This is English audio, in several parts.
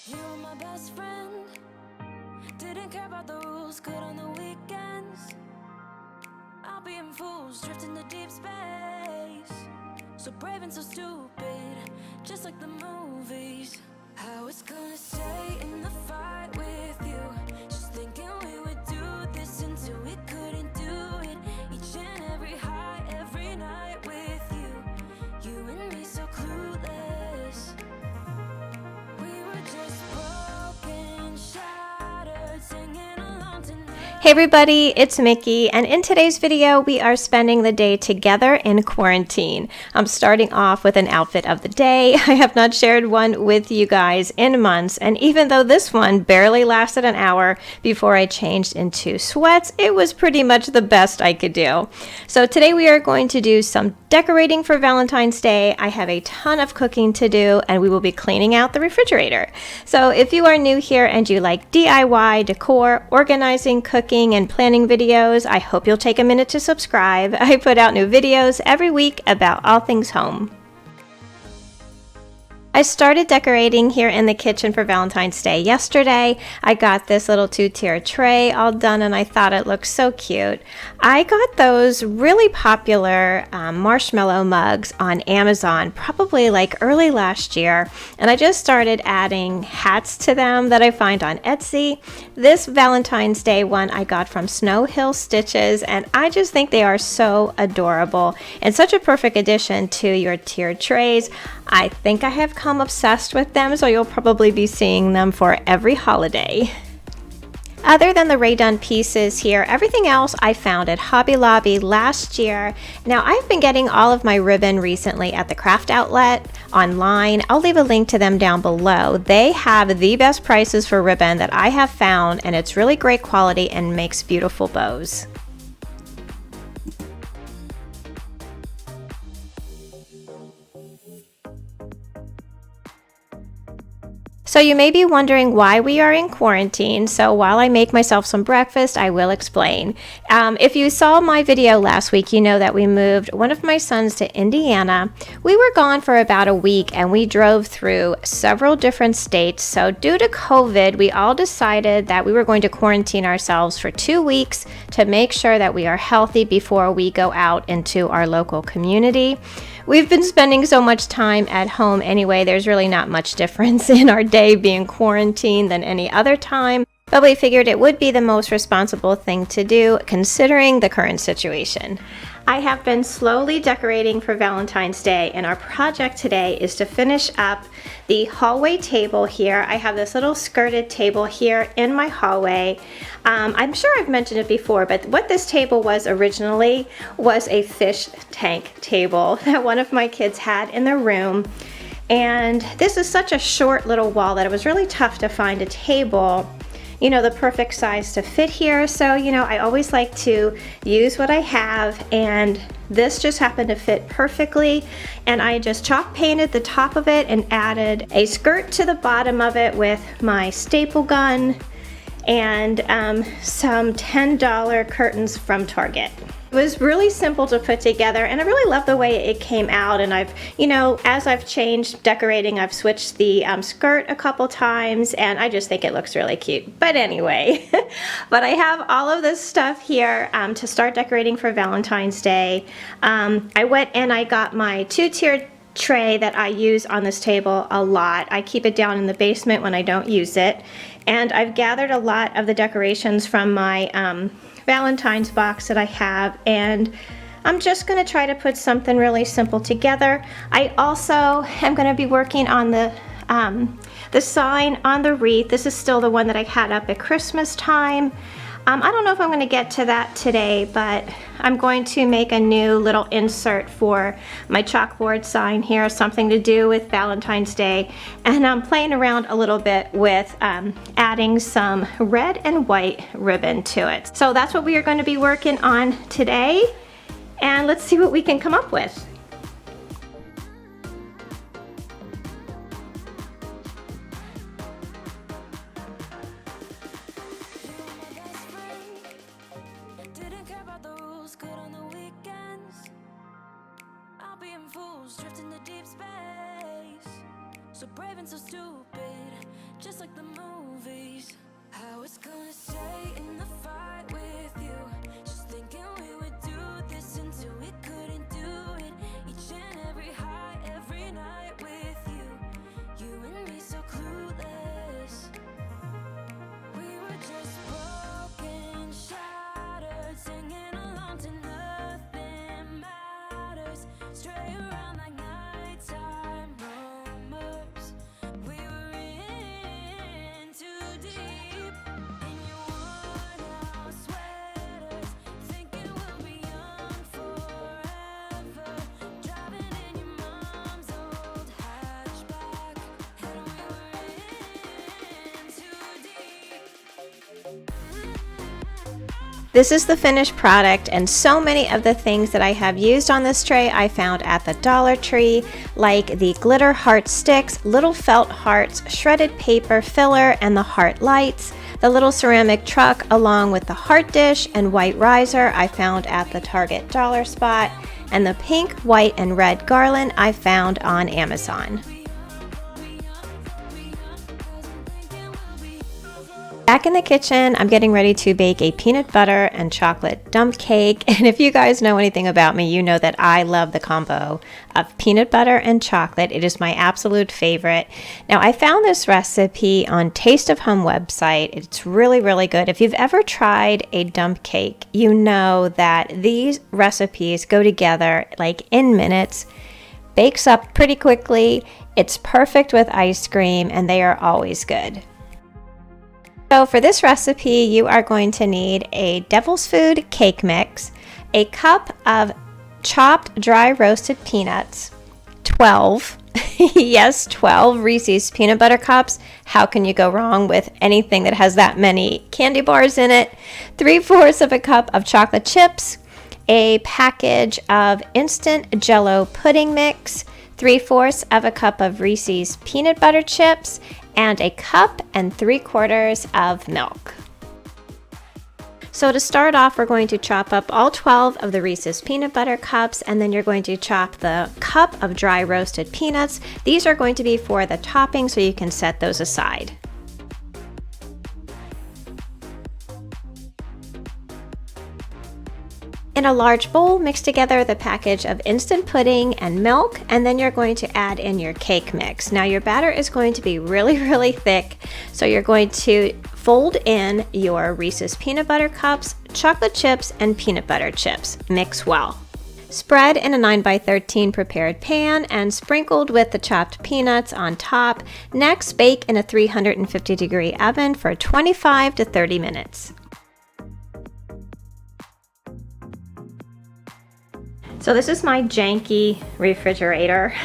You were my best friend. Didn't care about the rules, good on the weekends. I'll be in fools, drifting to deep space. So brave and so stupid, just like the movies. I was gonna stay in the fight with you, just thinking we would do this until we couldn't do it. Each and every high, every night with you. You and me so clueless. We were just broken, shattered, singing along tonight. Hey everybody, it's Mickey, and in today's video we are spending the day together in quarantine. I'm starting off with an outfit of the day. I have not shared one with you guys in months, and even though this one barely lasted an hour before I changed into sweats, it was pretty much the best I could do. So today we are going to do some decorating for Valentine's Day. I have a ton of cooking to do, and we will be cleaning out the refrigerator. So if you are new here and you like DIY, decor, organizing, cooking, and planning videos, I hope you'll take a minute to subscribe. I put out new videos every week about all things home. I started decorating here in the kitchen for Valentine's Day yesterday. I got this little 2-tier tray all done and I thought it looked so cute. I got those really popular marshmallow mugs on Amazon probably like early last year, and I just started adding hats to them that I find on Etsy. This Valentine's Day one I got from Snow Hill Stitches, and I just think they are so adorable and such a perfect addition to your tiered trays. I think I have become obsessed with them, so you'll probably be seeing them for every holiday. Other than the Rae-Dunn pieces here, everything else I found at Hobby Lobby last year. Now, I've been getting all of my ribbon recently at the craft outlet online. I'll leave a link to them down below. They have the best prices for ribbon that I have found, and it's really great quality and makes beautiful bows. So you may be wondering why we are in quarantine, so while I make myself some breakfast, I will explain. If you saw my video last week, you know that we moved one of my sons to Indiana. We were gone for about a week and we drove through several different states, so due to COVID, we all decided that we were going to quarantine ourselves for 2 weeks to make sure that we are healthy before we go out into our local community. We've been spending so much time at home anyway, there's really not much difference in our day being quarantined than any other time, but we figured it would be the most responsible thing to do considering the current situation. I have been slowly decorating for Valentine's Day, and our project today is to finish up the hallway table here. I have this little skirted table here in my hallway. I'm sure I've mentioned it before, but what this table was originally was a fish tank table that one of my kids had in their room. And this is such a short little wall that it was really tough to find a table, you know, the perfect size to fit here. So, you know, I always like to use what I have, and this just happened to fit perfectly. And I just chalk painted the top of it and added a skirt to the bottom of it with my staple gun and some $10 curtains from Target. It was really simple to put together, and I really love the way it came out. And I've, you know, as I've changed decorating, I've switched the skirt a couple times, and I just think it looks really cute. But anyway, but I have all of this stuff here to start decorating for Valentine's Day. I went and I got my 2-tiered tray that I use on this table a lot. I keep it down in the basement when I don't use it. And I've gathered a lot of the decorations from my Valentine's box that I have, and I'm just going to try to put something really simple together. I also am going to be working on the sign on the wreath. This is still the one that I had up at Christmas time. I don't know if I'm going to get to that today, but I'm going to make a new little insert for my chalkboard sign here, something to do with Valentine's Day. And I'm playing around a little bit with adding some red and white ribbon to it. So that's what we are going to be working on today. And let's see what we can come up with. Didn't care about the rules, good on the weekends. I'll be in fools, drifting to deep space. So brave and so stupid, just like the movies. I was gonna stay in the fight with you, just thinking we would do this until we couldn't do it. Each and every high, every night with you, you and me so clueless. We were just broken, shattered, singing along to nothing matters. Stray around like nighttime rumors. We were in too deep in your worn-out sweaters, thinking we'll be young forever. Driving in your mom's old hatchback, and we were in too deep. This is the finished product, and so many of the things that I have used on this tray I found at the Dollar Tree, like the glitter heart sticks, little felt hearts, shredded paper filler, and the heart lights. The little ceramic truck along with the heart dish and white riser I found at the Target dollar spot, and the pink, white, and red garland I found on Amazon. Back in the kitchen, I'm getting ready to bake a peanut butter and chocolate dump cake. And if you guys know anything about me, you know that I love the combo of peanut butter and chocolate. It is my absolute favorite. Now, I found this recipe on Taste of Home website. It's really, really good. If you've ever tried a dump cake, you know that these recipes go together like in minutes, bakes up pretty quickly. It's perfect with ice cream, and they are always good. So for this recipe, you are going to need a devil's food cake mix, a cup of chopped dry roasted peanuts, 12, yes, 12 Reese's peanut butter cups. How can you go wrong with anything that has that many candy bars in it? 3/4 of a cup of chocolate chips, a package of instant Jell-O pudding mix, 3/4 of a cup of Reese's peanut butter chips, and a cup and 3/4 of milk. So to start off, we're going to chop up all 12 of the Reese's peanut butter cups, and then you're going to chop the cup of dry roasted peanuts. These are going to be for the topping, so you can set those aside. In a large bowl, mix together the package of instant pudding and milk, and then you're going to add in your cake mix. Now your batter is going to be really, really thick, so you're going to fold in your Reese's peanut butter cups, chocolate chips, and peanut butter chips. Mix well. Spread in a 9x13 prepared pan and sprinkled with the chopped peanuts on top. Next, bake in a 350-degree oven for 25 to 30 minutes. So this is my janky refrigerator.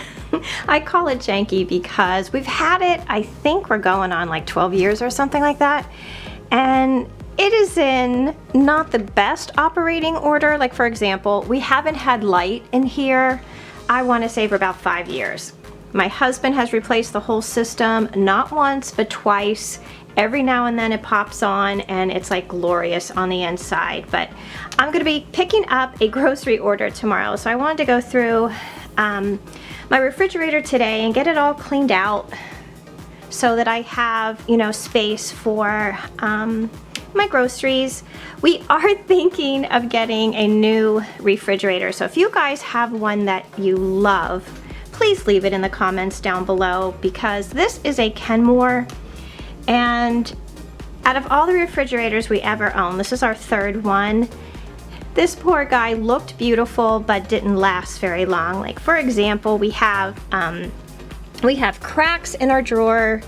I call it janky because we've had it, I think we're going on like 12 years or something like that. And it is in not the best operating order. Like for example, we haven't had light in here, I want to say for about 5 years. My husband has replaced the whole system, not once, but twice. Every now and then it pops on and it's like glorious on the inside. But I'm going to be picking up a grocery order tomorrow. So I wanted to go through my refrigerator today and get it all cleaned out so that I have, you know, space for my groceries. We are thinking of getting a new refrigerator. So if you guys have one that you love, please leave it in the comments down below, because this is a Kenmore. And out of all the refrigerators we ever owned, this is our third one. This poor guy looked beautiful but didn't last very long. Like for example, we have cracks in our drawer.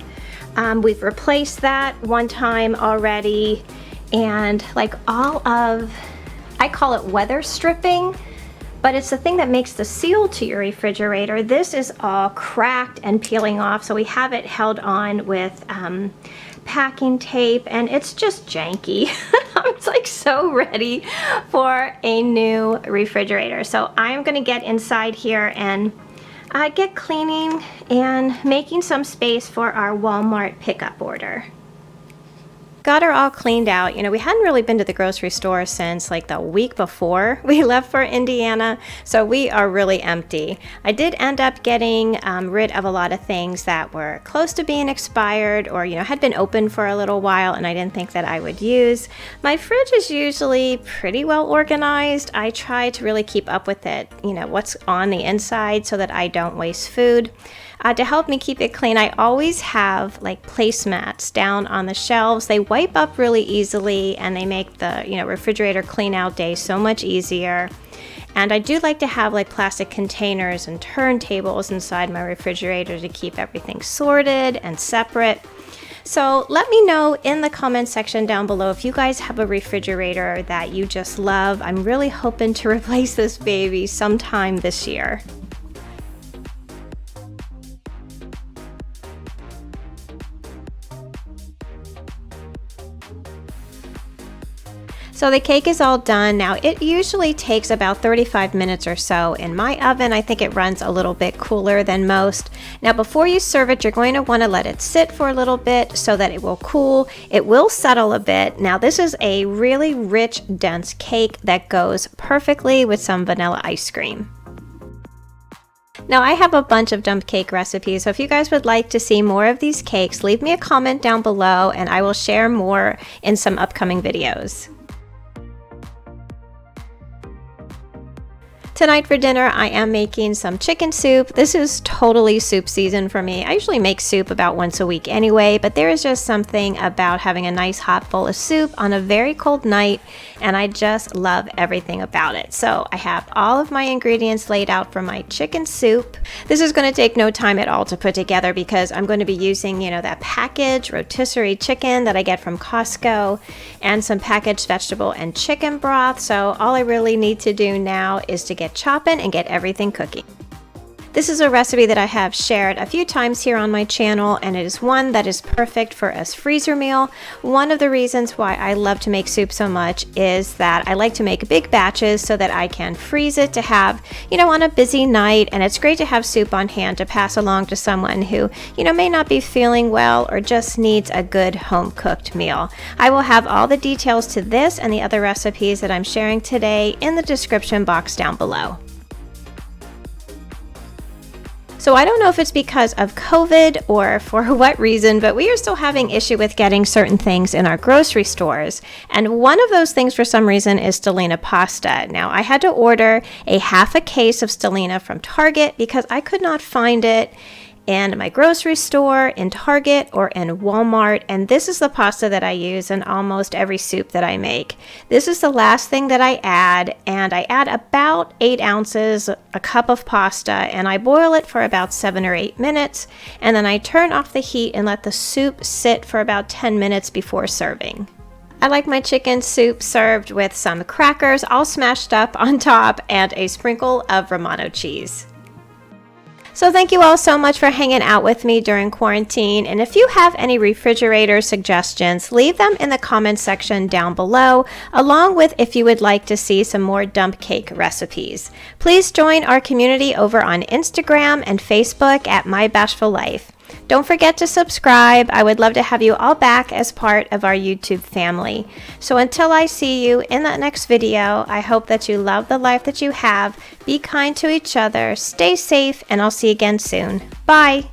We've replaced that one time already, and like all of, I call it weather stripping, but it's the thing that makes the seal to your refrigerator. This is all cracked and peeling off, so we have it held on with packing tape, and it's just janky. I'm like so ready for a new refrigerator. So I'm gonna get inside here and get cleaning and making some space for our Walmart pickup order. got her all cleaned out. You know, we hadn't really been to the grocery store since like the week before we left for Indiana, so we are really empty. I did end up getting rid of a lot of things that were close to being expired or, you know, had been open for a little while and I didn't think that I would use. My fridge is usually pretty well organized. I try to really keep up with it, you know, what's on the inside so that I don't waste food. To help me keep it clean, I always have like placemats down on the shelves. They wipe up really easily and they make the, you know, refrigerator clean out day so much easier. And I do like to have like plastic containers and turntables inside my refrigerator to keep everything sorted and separate. So let me know in the comment section down below if you guys have a refrigerator that you just love. I'm really hoping to replace this baby sometime this year. So the cake is all done. Now it usually takes about 35 minutes or so in my oven. I think it runs a little bit cooler than most. Now before you serve it, you're going to want to let it sit for a little bit so that it will cool. It will settle a bit. Now this is a really rich, dense cake that goes perfectly with some vanilla ice cream. Now I have a bunch of dump cake recipes, so if you guys would like to see more of these cakes, leave me a comment down below and I will share more in some upcoming videos. Tonight for dinner, I am making some chicken soup. This is totally soup season for me. I usually make soup about once a week anyway, but there is just something about having a nice hot bowl of soup on a very cold night, and I just love everything about it. So I have all of my ingredients laid out for my chicken soup. This is going to take no time at all to put together because I'm going to be using, you know, that packaged rotisserie chicken that I get from Costco and some packaged vegetable and chicken broth. So all I really need to do now is to get chopping and get everything cooking. This is a recipe that I have shared a few times here on my channel, and it is one that is perfect for a freezer meal. One of the reasons why I love to make soup so much is that I like to make big batches so that I can freeze it to have, you know, on a busy night, and it's great to have soup on hand to pass along to someone who, you know, may not be feeling well or just needs a good home-cooked meal. I will have all the details to this and the other recipes that I'm sharing today in the description box down below. So I don't know if it's because of COVID or for what reason, but we are still having issue with getting certain things in our grocery stores. And one of those things for some reason is Stellina pasta. Now I had to order a half a case of Stellina from Target because I could not find it in my grocery store, in Target, or in Walmart, and this is the pasta that I use in almost every soup that I make. This is the last thing that I add, and I add about 8 ounces, a cup of pasta, and I boil it for about 7 or 8 minutes, and then I turn off the heat and let the soup sit for about 10 minutes before serving. I like my chicken soup served with some crackers all smashed up on top and a sprinkle of Romano cheese. So thank you all so much for hanging out with me during quarantine, and if you have any refrigerator suggestions, leave them in the comments section down below, along with if you would like to see some more dump cake recipes. Please join our community over on Instagram and Facebook at My Bashful Life. Don't forget to subscribe. I would love to have you all back as part of our YouTube family. So until I see you in that next video, I hope that you love the life that you have, be kind to each other, stay safe, and I'll see you again soon. Bye!